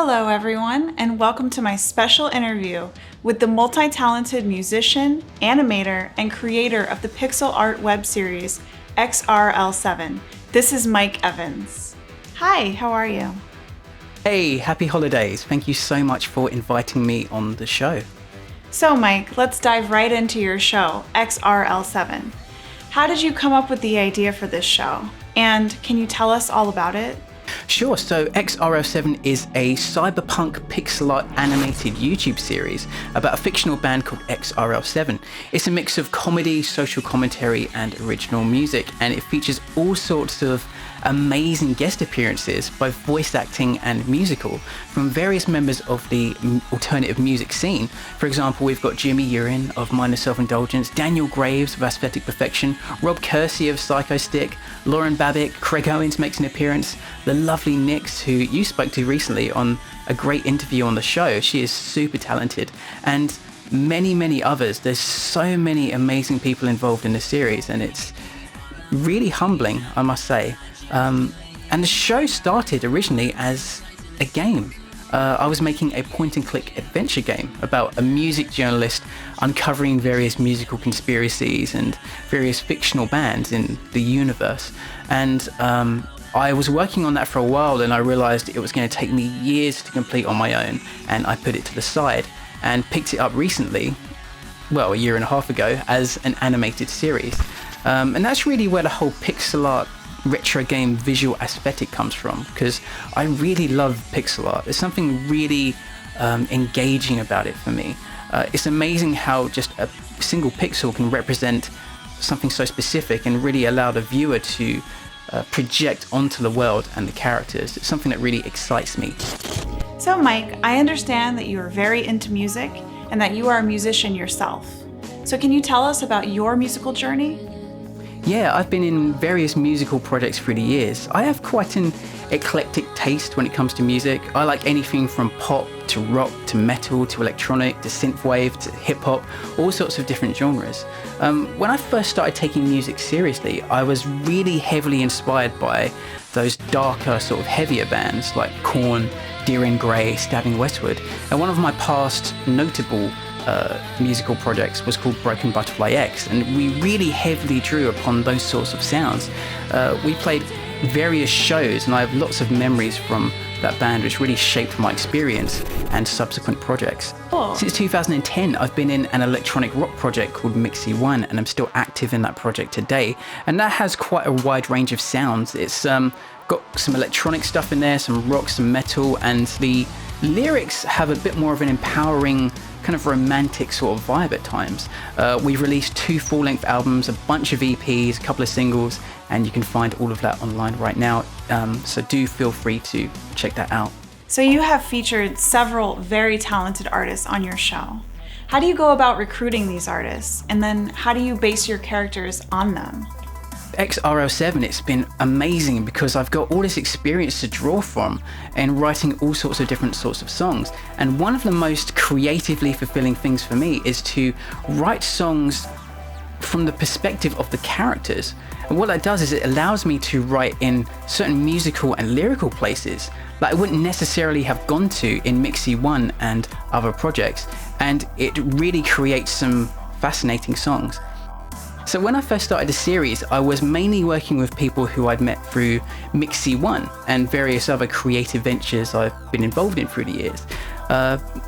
Hello everyone, and welcome to my special interview with the multi-talented musician, animator, and creator of the pixel art web series X-RL7. This is Mike Evans. Hi, how are you? Hey, happy holidays. Thank you so much for inviting me on the show. So Mike, let's dive right into your show, X-RL7. How did you come up with the idea for this show? And can you tell us all about it? Sure, so X-RL7 is a cyberpunk pixel art animated YouTube series about a fictional band called X-RL7. It's a mix of comedy, social commentary, and original music, and it features all sorts of amazing guest appearances, both voice acting and musical, from various members of the alternative music scene. For example, we've got Jimmy Urine of Minor Self-Indulgence, Daniel Graves of Aesthetic Perfection, Rob Kersey of Psycho Stick, Lauren Babick, Craig Owens makes an appearance, the lovely Nix, who you spoke to recently on a great interview on the show. She is super talented, and many others. There's so many amazing people involved in the series, and it's really humbling, I must say. And the show started originally as a game. I was making a point-and-click adventure game about a music journalist uncovering various musical conspiracies and various fictional bands in the universe. And I was working on that for a while, and I realized it was going to take me years to complete on my own, and I put it to the side and picked it up recently, well, a year and a half ago, as an animated series. And that's really where the whole pixel art retro game visual aesthetic comes from, because I really love pixel art. There's something really engaging about it for me. It's amazing how just a single pixel can represent something so specific and really allow the viewer to project onto the world and the characters. It's something that really excites me. So Mike, I understand that you are very into music and that you are a musician yourself. So can you tell us about your musical journey? Yeah, I've been in various musical projects through the years. I have quite an eclectic taste when it comes to music. I like anything from pop to rock to metal to electronic to synthwave to hip hop, all sorts of different genres. When I first started taking music seriously, I was really heavily inspired by those darker, sort of heavier bands like Korn, Deer in Grey, Stabbing Westward. And one of my past notable musical projects was called Broken Butterfly X, and we really heavily drew upon those sorts of sounds. We played various shows, and I have lots of memories from that band, which really shaped my experience and subsequent projects. Cool. Since 2010, I've been in an electronic rock project called Mixie One, and I'm still active in that project today. And that has quite a wide range of sounds. It's got some electronic stuff in there, some rock, some metal, and the lyrics have a bit more of an empowering, kind of romantic sort of vibe at times. We've released 2 full-length albums, a bunch of EPs, a couple of singles, and you can find all of that online right now. So do feel free to check that out. So you have featured several very talented artists on your show. How do you go about recruiting these artists? And then how do you base your characters on them? X-RL7, it's been amazing because I've got all this experience to draw from and writing all sorts of different sorts of songs. And one of the most creatively fulfilling things for me is to write songs from the perspective of the characters. And what that does is it allows me to write in certain musical and lyrical places that I wouldn't necessarily have gone to in Mixie One and other projects. And it really creates some fascinating songs. So when I first started the series, I was mainly working with people who I'd met through Mixie One and various other creative ventures I've been involved in through the years.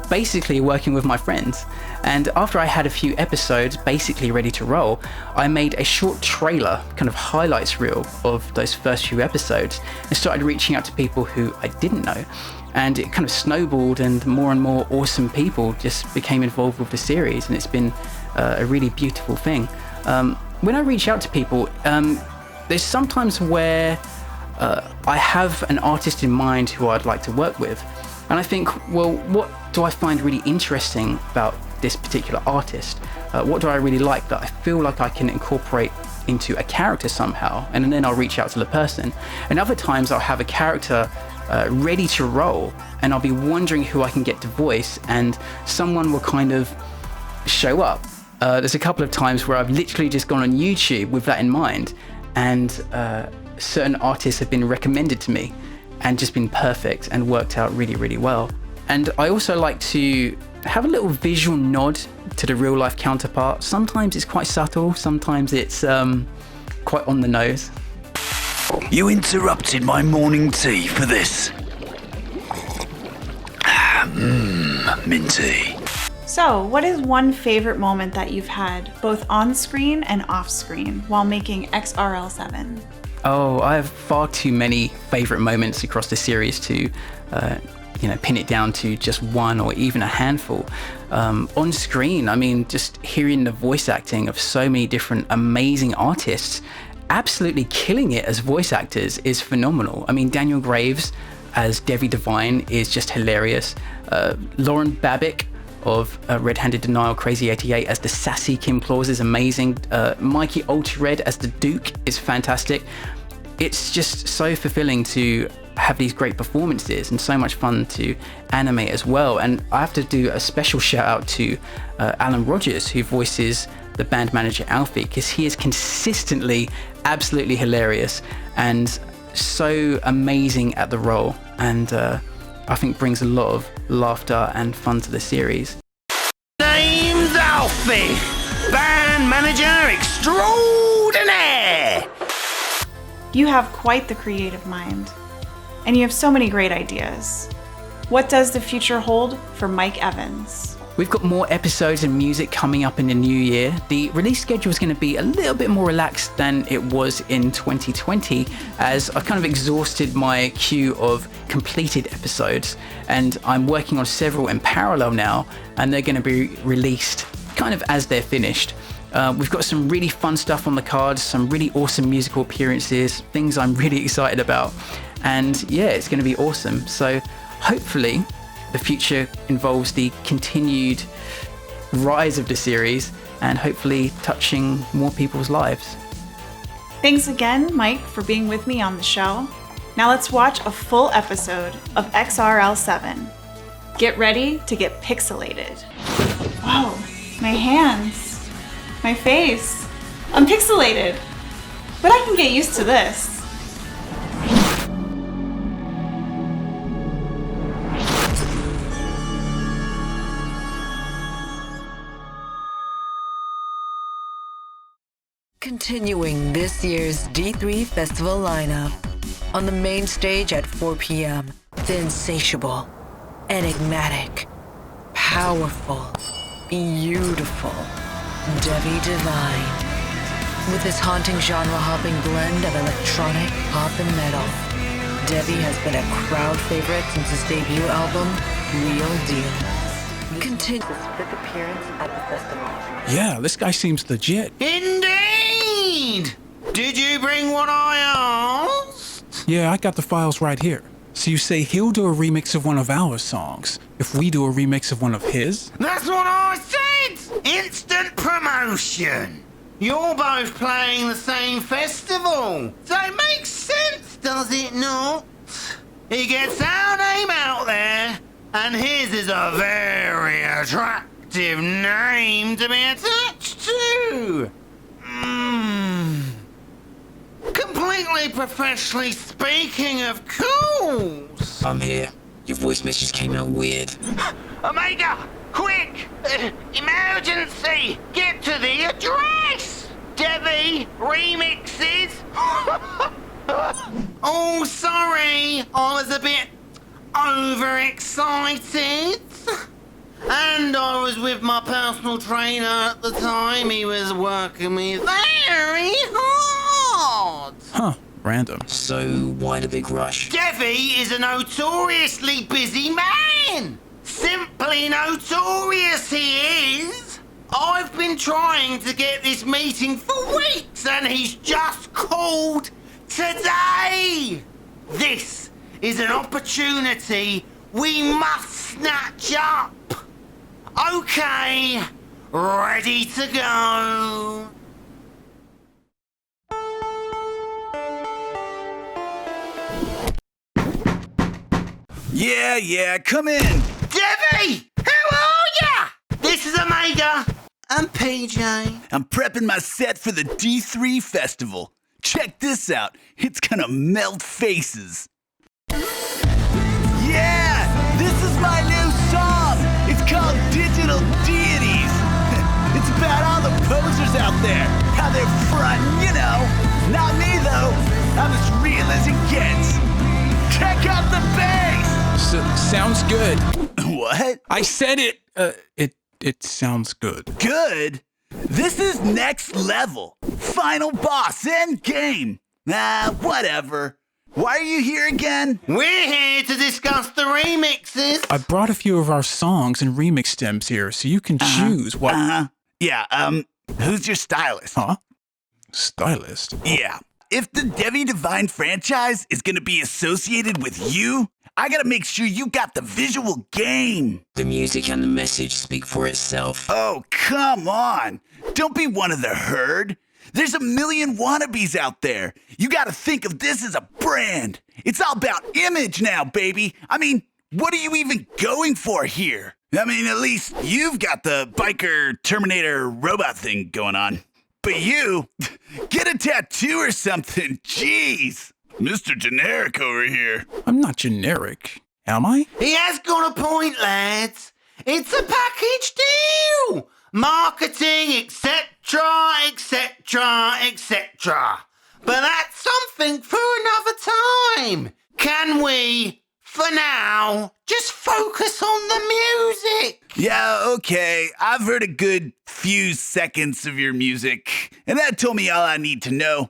Basically working with my friends. And after I had a few episodes basically ready to roll, I made a short trailer, kind of highlights reel of those first few episodes, and started reaching out to people who I didn't know. And it kind of snowballed, and more awesome people just became involved with the series, and it's been a really beautiful thing. When I reach out to people, there's sometimes where I have an artist in mind who I'd like to work with, and I think, well, what do I find really interesting about this particular artist? What do I really like that I feel like I can incorporate into a character somehow? And then I'll reach out to the person. And other times I'll have a character ready to roll, and I'll be wondering who I can get to voice, and someone will kind of show up. There's a couple of times where I've literally just gone on YouTube with that in mind, and certain artists have been recommended to me, and just been perfect and worked out really, really well. And I also like to have a little visual nod to the real life counterpart. Sometimes it's quite subtle, sometimes it's quite on the nose. You interrupted my morning tea for this. Minty. So, what is one favorite moment that you've had, both on screen and off screen, while making XRL7? Oh, I have far too many favorite moments across the series to pin it down to just one or even a handful. On screen, I mean, just hearing the voice acting of so many different amazing artists absolutely killing it as voice actors is phenomenal. I mean, Daniel Graves as Devi Divine is just hilarious. Lauren Babick of Red-Handed Denial Crazy 88 as the sassy Kim Claus is amazing. Mikey Ultra-Red as the Duke is fantastic. It's just so fulfilling to have these great performances and so much fun to animate as well. And I have to do a special shout out to Alan Rogers, who voices the band manager Alfie, because he is consistently absolutely hilarious and so amazing at the role, and I think brings a lot of laughter and fun to the series. Name's Alfie, band manager extraordinaire. You have quite the creative mind, and you have so many great ideas. What does the future hold for Mike Evans? We've got more episodes and music coming up in the new year. The release schedule is going to be a little bit more relaxed than it was in 2020, as I kind of exhausted my queue of completed episodes, and I'm working on several in parallel now, and they're going to be released kind of as they're finished. We've got some really fun stuff on the cards, some really awesome musical appearances, things I'm really excited about, and yeah, it's going to be awesome. So hopefully the future involves the continued rise of the series and hopefully touching more people's lives. Thanks again, Mike, for being with me on the show. Now let's watch a full episode of XRL7. Get ready to get pixelated. Whoa, my hands, my face. I'm pixelated, but I can get used to this. Continuing this year's D3 Festival lineup. On the main stage at 4 p.m., the insatiable, enigmatic, powerful, beautiful Devi Divine. With his haunting genre-hopping blend of electronic, pop, and metal, Devi has been a crowd favorite since his debut album, Real Deal. Continues his 5th appearance at the festival. Yeah, this guy seems legit. Indeed! Did you bring what I asked? Yeah, I got the files right here. So you say he'll do a remix of one of our songs if we do a remix of one of his? That's what I said! Instant promotion! You're both playing the same festival, so it makes sense, does it not? He gets our name out there, and his is a very attractive name to be attached to. Completely professionally speaking, of course. I'm here. Your voice message came out weird. Omega, quick! Emergency! Get to the address! Devi remixes! Oh, sorry, I was a bit overexcited. And I was with my personal trainer at the time. He was working me very hard. Huh, random. So, why the big rush? Devi is a notoriously busy man. Simply notorious he is. I've been trying to get this meeting for weeks and he's just called today. This is an opportunity we must snatch up. Okay, ready to go. Yeah, come in. Devi, how are ya? This is Omega. I'm PJ. I'm prepping my set for the D3 festival. Check this out. It's gonna melt faces. out all the posers out there. How they're frontin', you know. Not me, though. I'm as real as it gets. Check out the bass! Sounds good. What? I said it. It sounds good. Good? This is next level. Final boss, end game. Whatever. Why are you here again? We're here to discuss the remixes. I brought a few of our songs and remix stems here, so you can choose what. Yeah, who's your stylist? Huh? Stylist? Yeah. If the Devi Divine franchise is gonna be associated with you, I gotta make sure you got the visual game. The music and the message speak for itself. Oh, come on. Don't be one of the herd. There's a million wannabes out there. You gotta think of this as a brand. It's all about image now, baby. I mean, what are you even going for here? I mean, at least you've got the biker Terminator robot thing going on. But you, get a tattoo or something. Jeez. Mr. Generic over here. I'm not generic, am I? He has got a point, lads. It's a package deal. Marketing, etc., etc., etc. But that's something for another time. Can we, for now, just focus on the music? Yeah, okay. I've heard a good few seconds of your music, and that told me all I need to know.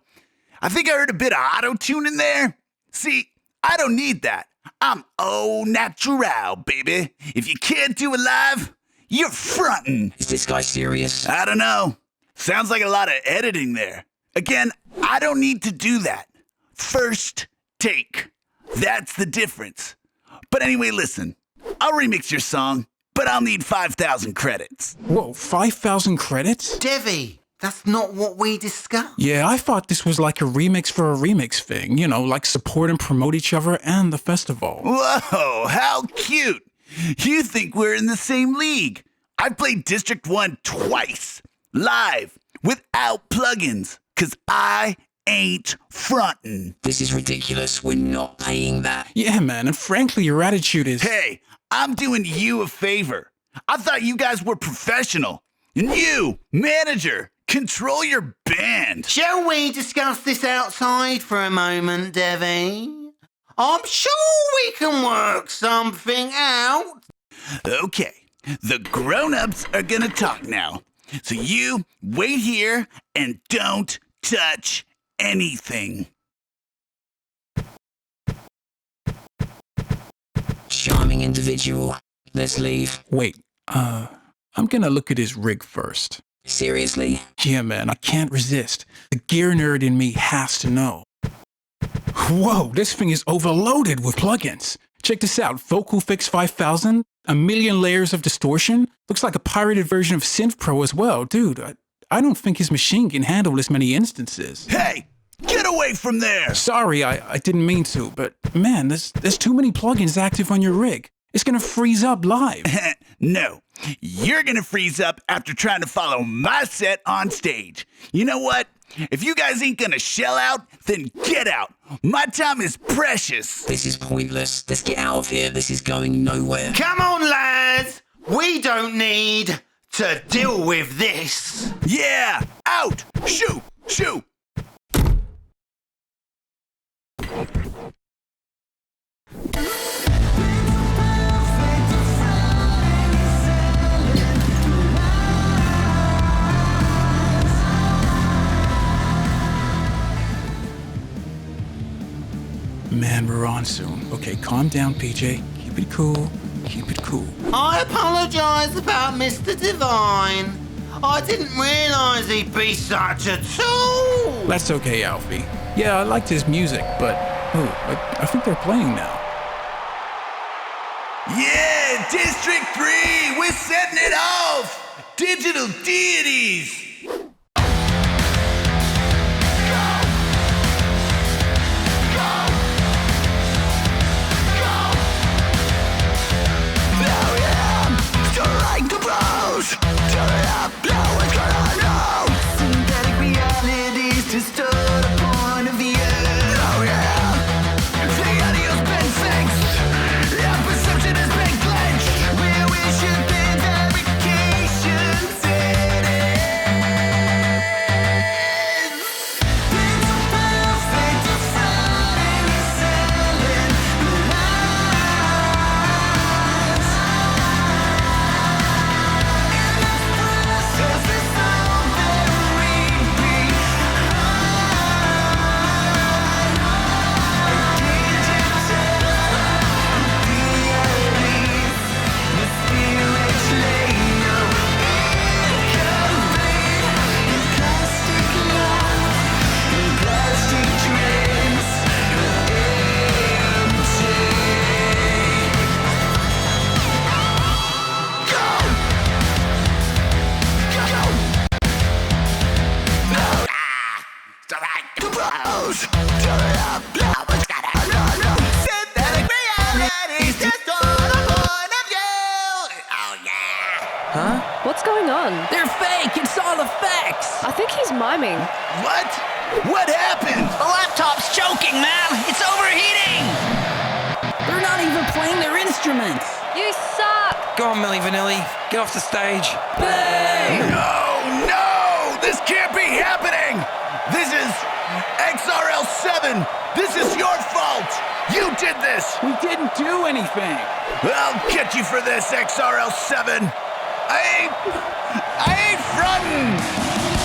I think I heard a bit of auto-tune in there. See, I don't need that. I'm au natural, baby. If you can't do it live, you're frontin'. Is this guy serious? I don't know. Sounds like a lot of editing there. Again, I don't need to do that. First take. That's the difference. But anyway, listen. I'll remix your song, but I'll need 5,000 credits. Whoa, 5,000 credits? Devi, that's not what we discussed. Yeah, I thought this was like a remix for a remix thing. You know, like support and promote each other and the festival. Whoa, how cute. You think we're in the same league. I've played District 1 twice, live, without plugins, 'cause I ain't frontin'. This is ridiculous. We're not paying that. Yeah, man, and frankly, your attitude is... Hey, I'm doing you a favor. I thought you guys were professional. And you, manager, control your band. Shall we discuss this outside for a moment, Devi? I'm sure we can work something out. Okay, the grown-ups are gonna talk now. So you wait here and don't touch anything. Charming individual. Let's leave. Wait, I'm gonna look at his rig first. Seriously? Yeah, man, I can't resist. The gear nerd in me has to know. Whoa, this thing is overloaded with plugins. Check this out, Vocal Fix 5000, a million layers of distortion. Looks like a pirated version of Synth Pro as well. Dude, I don't think his machine can handle this many instances. Hey, get away from there! Sorry, I didn't mean to, but man, there's too many plugins active on your rig. It's gonna freeze up live. No, you're gonna freeze up after trying to follow my set on stage. You know what? If you guys ain't gonna shell out, then get out. My time is precious. This is pointless. Let's get out of here. This is going nowhere. Come on, lads. We don't need to deal with this. Yeah, out! Shoot! Shoot! Man, we're on soon. Okay, calm down, PJ. Keep it cool. Keep it cool. I apologise about Mr. Divine. I didn't realise he'd be such a tool. That's okay, Alfie. Yeah, I liked his music, but... Oh, I think they're playing now. Yeah, District 3, we're setting it off! Digital deities! Synthetic realities distort a point of view. Oh yeah, the audio's been fixed. Our perception has been glitched. We should be verification city. knows. Turn up, love, what's gotta synthetic reality's just on a point of view. Oh yeah. Huh? What's going on? They're fake! It's all effects! I think he's miming. What? What happened? The laptop's choking, ma'am! It's overheating! They're not even playing their instruments! You suck! Go on, Milli Vanilli. Get off the stage. No! This can't be happening! This is X-RL7! This is your fault! You did this! We didn't do anything. I'll get you for this, X-RL7! I ain't frontin'!